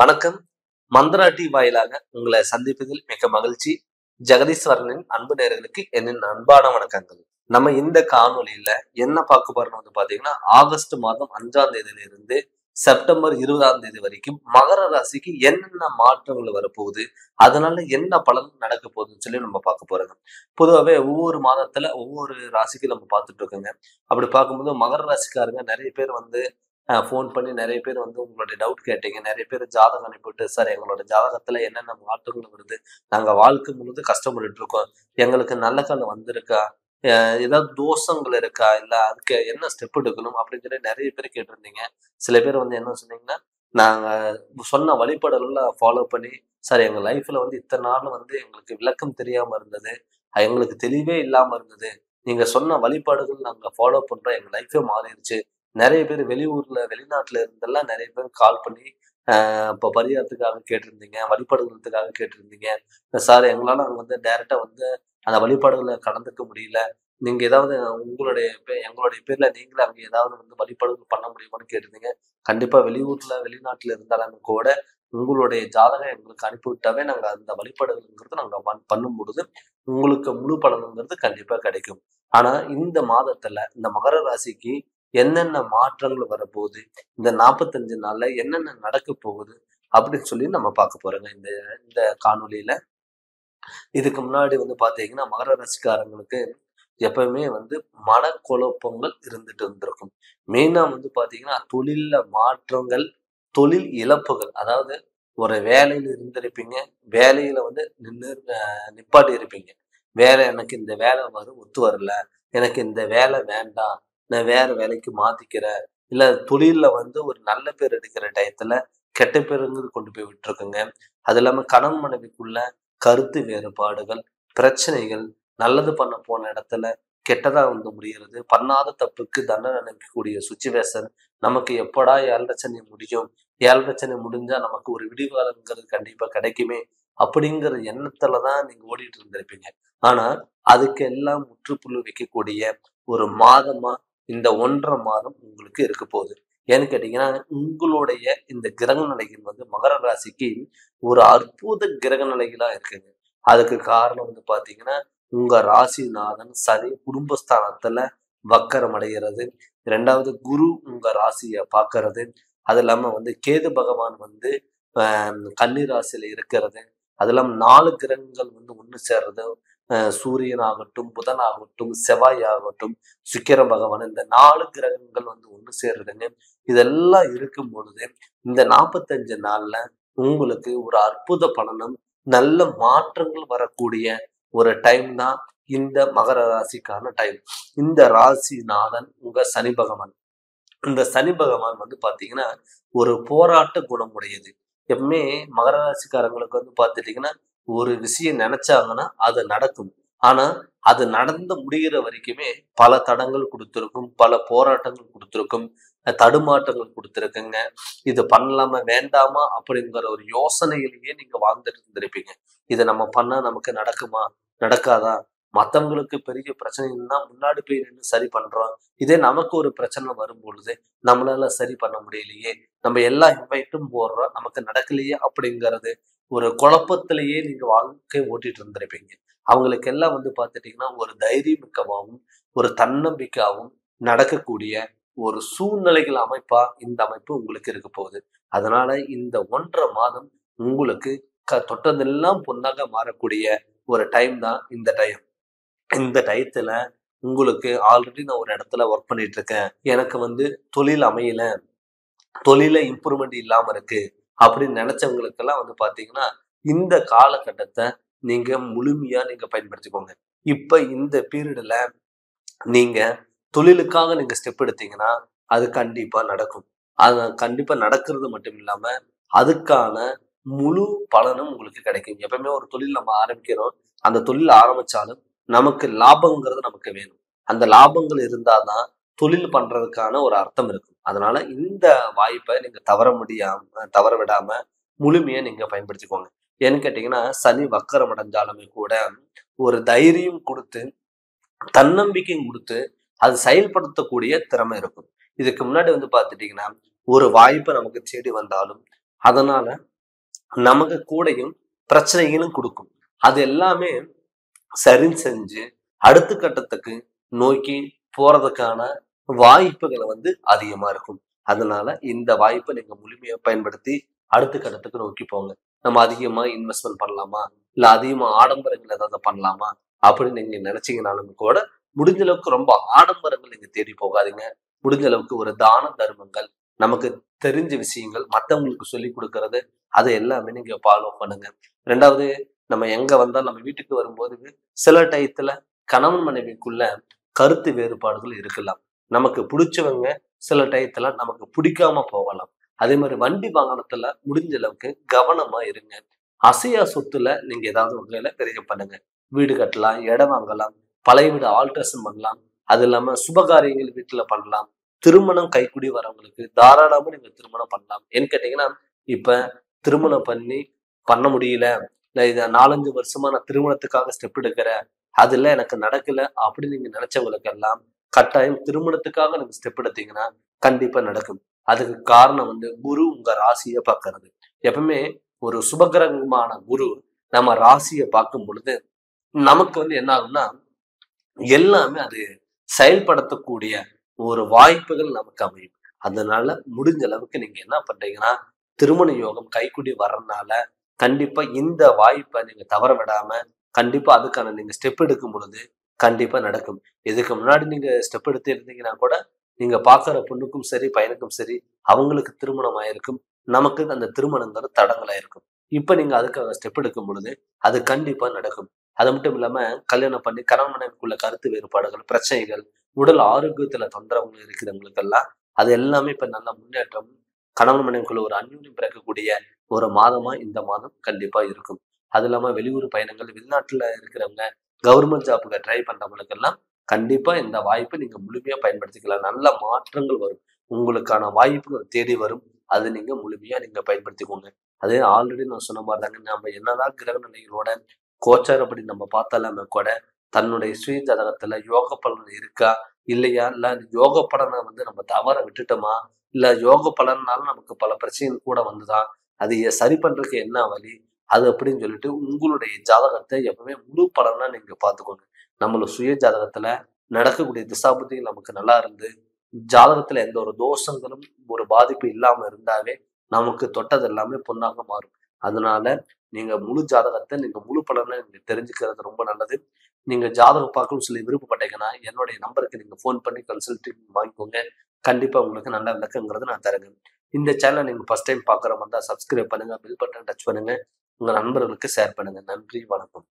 வணக்கம். மந்திராட்டி வாயிலாக உங்களை சந்திப்பதில் மிக்க மகிழ்ச்சி. ஜெகதீஸ்வரனின் அன்பு நேயர்களுக்கு என் அன்பான வணக்கங்கள். நம்ம இந்த காணொளியில என்ன பார்க்க போறோம்னு பாத்தீங்கன்னா, ஆகஸ்ட் மாதம் 5ஆம் தேதியில இருந்து செப்டம்பர் 20ஆம் தேதி வரைக்கும் மகர ராசிக்கு என்னென்ன மாற்றங்கள் வரப்போகுது, அதனால என்ன பலன் நடக்க போகுதுன்னு சொல்லி நம்ம பார்க்க போறோங்க. பொதுவாகவே ஒவ்வொரு மாதத்துல ஒவ்வொரு ராசிக்கு நம்ம பார்த்துட்டு இருக்கோங்க. அப்படி பார்க்கும்போது மகர ராசிக்காரங்க நிறைய பேர் ஃபோன் பண்ணி நிறைய பேர் உங்களுடைய டவுட் கேட்டீங்க. நிறைய பேர் ஜாதகம் அனுப்பிவிட்டு, சார் எங்களோட ஜாதகத்துல என்னென்ன மாற்றங்கள் வருது, நாங்க வாழ்க்கை முழுவதும் கஷ்டப்பட்டுட்டு இருக்கோம், எங்களுக்கு நல்ல காலம் வந்திருக்கா, ஏதாவது தோஷங்கள் இருக்கா, இல்ல அதுக்கு என்ன ஸ்டெப் எடுக்கணும் அப்படின்னு சொல்லி நிறைய பேர் கேட்டிருந்தீங்க. சில பேர் என்ன சொன்னீங்கன்னா, நாங்க சொன்ன வழிபாடுகள்லாம் ஃபாலோ பண்ணி, சார் எங்க லைஃப்ல இத்தனை நாள் எங்களுக்கு விளக்கம் தெரியாம இருந்தது, எங்களுக்கு தெளிவே இல்லாம இருந்தது, நீங்க சொன்ன வழிபாடுகள் நாங்க ஃபாலோ பண்றோம், எங்க லைஃபே மாறிடுச்சு. நிறைய பேர் வெளியூர்ல வெளிநாட்டுல இருந்தெல்லாம் நிறைய பேர் கால் பண்ணி இப்போ பரிகாரத்துக்காக கேட்டிருந்தீங்க, வழிபாடுகளுக்காக கேட்டிருந்தீங்க. சார் எங்களால அங்க டைரக்டா அந்த வழிபாடுகளை கலந்துக்க முடியல, நீங்க ஏதாவது எங்களுடைய பேர்ல நீங்களே அங்க ஏதாவது வழிபாடுகள் பண்ண முடியுமான்னு கேட்டிருந்தீங்க. கண்டிப்பா வெளியூர்ல வெளிநாட்டுல இருந்தாலும் கூட உங்களுடைய ஜாதகம் எங்களுக்கு அனுப்பிவிட்டாவே நாங்க அந்த வழிபாடுகள்ங்கிறது நாங்க பண்ணும் பொழுது உங்களுக்கு முழு பலனுங்கிறது கண்டிப்பா கிடைக்கும். ஆனா இந்த மாதத்துல இந்த மகர ராசிக்கு என்னென்ன மாற்றங்கள் வரப்போகுது, இந்த 45 நாள்ல என்னென்ன நடக்க போகுது அப்படின்னு சொல்லி நம்ம பார்க்க போறோங்க இந்த இந்த காணொலியில. இதுக்கு முன்னாடி பாத்தீங்கன்னா மகர ராசிக்காரங்களுக்கு எப்பவுமே மனக்குழப்பங்கள் இருந்துட்டு இருந்திருக்கும். மெயினா பாத்தீங்கன்னா தொழில்ல மாற்றங்கள், தொழில் இழப்புகள். அதாவது ஒரு வேலையில இருந்திருப்பீங்க, வேலையில நிப்பாட்டி இருப்பீங்க. எனக்கு இந்த வேலை ஒத்து வரல, எனக்கு இந்த வேலை வேண்டாம், நான் வேற வேலைக்கு மாத்திக்கிறேன். இல்ல தொழில்ல ஒரு நல்ல பேர் எடுக்கிற டயத்துல கெட்ட பேருங்கிறது கொண்டு போய் விட்டுருக்குங்க. அது இல்லாம கணவன் மனைவிக்குள்ள கருத்து வேறுபாடுகள், பிரச்சனைகள், நல்லது பண்ண போன இடத்துல கெட்டதா முடிகிறது, பண்ணாத தப்புக்கு தண்டனை அனுப்பக்கூடிய சுச்சுவேஷன், நமக்கு எப்படா 7,00,000 முடியும், 7,00,000 முடிஞ்சா நமக்கு ஒரு விடிவாளங்கிறது கண்டிப்பா கிடைக்குமே அப்படிங்கிற எண்ணத்துலதான் நீங்க ஓடிட்டு இருந்திருப்பீங்க. ஆனா அதுக்கு எல்லாம் முற்றுப்புள்ளி வைக்கக்கூடிய ஒரு மாதமா இந்த 1.5 மாதம் உங்களுக்கு இருக்க போகுது. ஏன்னு கேட்டீங்கன்னா, உங்களுடைய இந்த கிரக நிலைகள் மகர ராசிக்கு ஒரு அற்புத கிரக நிலைகளா இருக்குங்க. அதுக்கு காரணம் பாத்தீங்கன்னா, உங்க ராசிநாதன் சனி குடும்பஸ்தானத்துல வக்கரம் அடைகிறது. 2வது குரு உங்க ராசியை பார்க்கறது. அது இல்லாம கேது பகவான் கன்னி ராசியில இருக்கிறது. அது இல்லாம 4 கிரகங்கள் ஒண்ணு சேர்றது. சூரியன் ஆகட்டும், புதன் ஆகட்டும், செவ்வாய் ஆகட்டும், சுக்கிர பகவான், இந்த 4 கிரகங்கள் ஒண்ணு சேர்றதுங்க. இதெல்லாம் இருக்கும் பொழுது இந்த 45 நாள்ல உங்களுக்கு ஒரு அற்புத பலனும் நல்ல மாற்றங்கள் வரக்கூடிய ஒரு டைம் தான் இந்த மகர ராசிக்கான டைம். இந்த ராசிநாதன் உங்க சனி பகவான். இந்த சனி பகவான் பாத்தீங்கன்னா ஒரு போராட்ட குணமுடையது. எப்பவுமே மகர ராசிக்காரங்களுக்கு பாத்துட்டீங்கன்னா, ஒரு விஷயம் நினைச்சாங்கன்னா அது நடக்கும். ஆனா அது நடந்து முடிகிற வரைக்குமே பல தடங்கள் கொடுத்திருக்கும், பல போராட்டங்கள் கொடுத்திருக்கும், தடுமாற்றங்கள் கொடுத்திருக்குங்க. இது பண்ணலாமா வேண்டாமா அப்படிங்கிற ஒரு யோசனையிலேயே நீங்க வாழ்ந்துட்டு இருந்திருப்பீங்க. இதை நம்ம பண்ணா நமக்கு நடக்குமா, நடக்காதா, மத்தவங்களுக்கு பெரிய பிரச்சனைன்னா முன்னாடி போய் நின்று சரி பண்றோம், இதே நமக்கு ஒரு பிரச்சனை வரும் பொழுது நம்மளால சரி பண்ண முடியலையே, நம்ம எல்லா இன்வைட்டும் போடுறோம், நமக்கு நடக்கலையே அப்படிங்கிறது ஒரு குழப்பத்திலேயே நீங்க வாழ்க்கை ஓட்டிட்டு இருந்திருப்பீங்க. அவங்களுக்கு எல்லாம் பாத்துட்டீங்கன்னா ஒரு தைரியமிக்கமாகவும் ஒரு தன்னம்பிக்கையாகவும் நடக்கக்கூடிய ஒரு சூழ்நிலைகள் அமைப்பா இந்த அமைப்பு உங்களுக்கு இருக்க போகுது. அதனால இந்த 1.5 மாதம் உங்களுக்கு தொட்டதெல்லாம் பொன்னாக மாறக்கூடிய ஒரு டைம் தான் இந்த டைம். இந்த டயத்துல உங்களுக்கு ஆல்ரெடி நான் ஒரு இடத்துல ஒர்க் பண்ணிட்டு இருக்கேன், எனக்கு தொழில் அமையல, தொழில இம்ப்ரூவ்மெண்ட் இல்லாம இருக்கு அப்படின்னு நினைச்சவங்களுக்கெல்லாம் பாத்தீங்கன்னா இந்த காலகட்டத்தை நீங்க முழுமையா நீங்க பயன்படுத்திக்கோங்க. இப்ப இந்த பீரியட்ல நீங்க தொழிலுக்காக நீங்க ஸ்டெப் எடுத்தீங்கன்னா அது கண்டிப்பா நடக்கும். அது கண்டிப்பா நடக்கிறது மட்டும் இல்லாம அதுக்கான முழு பலனும் உங்களுக்கு கிடைக்கும். எப்பவுமே ஒரு தொழில் நம்ம ஆரம்பிக்கிறோம், அந்த தொழில் ஆரம்பிச்சாலும் நமக்கு லாபங்கிறது நமக்கு வேணும். அந்த லாபங்கள் இருந்தாதான் தொழில் பண்றதுக்கான ஒரு அர்த்தம் இருக்கும். அதனால இந்த வாய்ப்பை நீங்க தவற விடாம முழுமையா நீங்க பயன்படுத்திக்கோங்க. ஏன்னு கேட்டீங்கன்னா, சனி வக்கரம் அடைஞ்சாலுமே கூட ஒரு தைரியம் கொடுத்து, தன்னம்பிக்கையும் கொடுத்து அது செயல்படுத்தக்கூடிய திறமை இருக்கும். இதுக்கு முன்னாடி பாத்துட்டீங்கன்னா, ஒரு வாய்ப்பை நமக்கு தேடி வந்தாலும் அதனால நமக்கு கூடயும் பிரச்சனைகளும் கொடுக்கும். அது எல்லாமே சரி செஞ்சு அடுத்த கட்டத்துக்கு நோக்கி போறதுக்கான வாய்ப்புகள் அதிகமா இருக்கும். அதனால இந்த வாய்ப்பை நீங்க முழுமையா பயன்படுத்தி அடுத்த கட்டத்துக்கு நோக்கி போங்க. நம்ம அதிகமா இன்வெஸ்ட்மெண்ட் பண்ணலாமா? இல்ல அதிகமா ஆடம்பரங்கள் ஏதாவது பண்ணலாமா? அப்படின்னு நீங்க நினைச்சீங்கனாலும் கூட முடிஞ்ச அளவுக்கு ரொம்ப ஆடம்பரங்கள் நீங்க தேடி போகாதீங்க. முடிஞ்ச அளவுக்கு ஒரு தான தர்மங்கள், நமக்கு தெரிஞ்ச விஷயங்கள் மத்தவங்களுக்கு சொல்லிக் கொடுக்கறது, அதை எல்லாமே நீங்க ஃபாலோ பண்ணுங்க. 2வது, நம்ம எங்க வந்தாலும் நம்ம வீட்டுக்கு வரும்போது சில டயத்துல கணவன் மனைவிக்குள்ள கருத்து வேறுபாடுகள் இருக்கலாம். நமக்கு பிடிச்சவங்க சில டயத்துல நமக்கு பிடிக்காம போகலாம். அதே மாதிரி வண்டி வாகனத்துல முடிஞ்ச அளவுக்கு கவனமா இருங்க. அசையா சொத்துல நீங்க ஏதாவது வகையில விரயம் பண்ணுங்க. வீடு கட்டலாம், இடம் வாங்கலாம், பழைய வீடு ஆல்ட்ரேஷன் பண்ணலாம். அது இல்லாம சுபகாரியங்கள் வீட்டுல பண்ணலாம். திருமணம் கைக்கூடி வரவங்களுக்கு தாராளமா நீங்க திருமணம் பண்ணலாம். ஏன்னு கேட்டீங்கன்னா, இப்ப திருமணம் பண்ண முடியல, இல்ல இத 4, 5 வருஷமா நான் திருமணத்துக்காக ஸ்டெப் எடுக்கிறேன், அதுல எனக்கு நடக்கல அப்படின்னு நீங்க நினைச்சவங்களுக்கு எல்லாம் கட்டாயம் திருமணத்துக்காக நீங்க ஸ்டெப் எடுத்தீங்கன்னா கண்டிப்பா நடக்கும். அதுக்கு காரணம் குரு உங்க ராசியை பார்க்கறது. எப்பவுமே ஒரு சுபகிரகமான குரு நம்ம ராசியை பார்க்கும் பொழுது நமக்கு என்ன ஆகும்னா, எல்லாமே அது செயல்படுத்தக்கூடிய ஒரு வாய்ப்புகள் நமக்கு அமையும். அதனால முடிஞ்ச அளவுக்கு நீங்க என்ன பண்றீங்கன்னா, திருமண யோகம் கைக்கூடி வர்றதுனால கண்டிப்பா இந்த வாய்ப்பை நீங்க தவற விடாம கண்டிப்பா அதுக்கான நீங்க ஸ்டெப் எடுக்கும் பொழுது கண்டிப்பா நடக்கும். இதுக்கு முன்னாடி நீங்க ஸ்டெப் எடுத்து இருந்தீங்கன்னா கூட நீங்க பார்க்குற பொண்ணுக்கும் சரி, பையனுக்கும் சரி அவங்களுக்கு திருமணம் ஆயிருக்கும். நமக்கு அந்த திருமணங்கிறது தடங்கலாயிருக்கும். இப்ப நீங்க அதுக்காக ஸ்டெப் எடுக்கும் பொழுது அது கண்டிப்பா நடக்கும். அது மட்டும் இல்லாம கல்யாணம் பண்ணி கணவன் மனைவிக்குள்ள கருத்து வேறுபாடுகள், பிரச்சனைகள், உடல் ஆரோக்கியத்துல தொந்தரவுகள் இருக்கிறவங்களுக்கெல்லாம் அது எல்லாமே இப்ப நல்ல முன்னேற்றம். கணவன் மனைவிக்குள்ள ஒரு அந்யோன்யம் பிறக்கக்கூடிய ஒரு மாதமா இந்த மாதம் கண்டிப்பா இருக்கும். அது இல்லாம வெளியூர் பயணங்கள், வெளிநாட்டுல இருக்கிறவங்க, கவர்மெண்ட் ஜாப்க்கு ட்ரை பண்றவங்களுக்கெல்லாம் கண்டிப்பா இந்த வாய்ப்பை நீங்க முழுமையா பயன்படுத்திக்கலாம். நல்ல மாற்றங்கள் வரும். உங்களுக்கான வாய்ப்புகள் தேடி வரும். அது நீங்க முழுமையா நீங்க பயன்படுத்திக்கோங்க. அதே ஆல்ரெடி நான் சொன்ன மாதிரி தாங்க, நம்ம என்னதான் கிரக நிலைகளோட கோச்சாரப்படி நம்ம பார்த்தாலுமே கூட தன்னுடைய சுய ஜாதகத்துல யோக பலன் இருக்கா இல்லையா, இல்ல யோக பலனை நம்ம தவற விட்டுட்டோமா, இல்ல யோக பலனால நமக்கு பல பிரச்சனைகள் கூட வந்துதான், அது சரி பண்றதுக்கு என்ன வழி, அது அப்படின்னு சொல்லிட்டு உங்களுடைய ஜாதகத்தை எப்பவுமே முழு பலனா நீங்க பார்த்துக்கோங்க. நம்மள சுய ஜாதகத்துல நடக்கக்கூடிய திசாபுத்திகள் நமக்கு நல்லா இருந்து ஜாதகத்துல எந்த ஒரு தோஷங்களும் ஒரு பாதிப்பு இல்லாம இருந்தாவே நமக்கு தொட்டது எல்லாமே பொன்னாக மாறும். அதனால நீங்க முழு ஜாதகத்தை நீங்க முழு பலனை நீங்க தெரிஞ்சுக்கிறது ரொம்ப நல்லது. நீங்க ஜாதகம் பார்க்கணும்னு சொல்லி விருப்பப்பட்டீங்கன்னா என்னுடைய நம்பருக்கு நீங்க ஃபோன் பண்ணி கன்சல்டிங் வாங்கிக்கோங்க. கண்டிப்பா உங்களுக்கு நல்ல விளக்கங்கிறது நான் தரேங்க. இந்த சேனலை நீங்க ஃபர்ஸ்ட் டைம் பார்க்குற மாதிரி இருந்தா சப்ஸ்கிரைப் பண்ணுங்க, பெல் பட்டன் டச் பண்ணுங்க, உங்க நண்பர்களுக்கு ஷேர் பண்ணுங்க. நன்றி, வணக்கம்.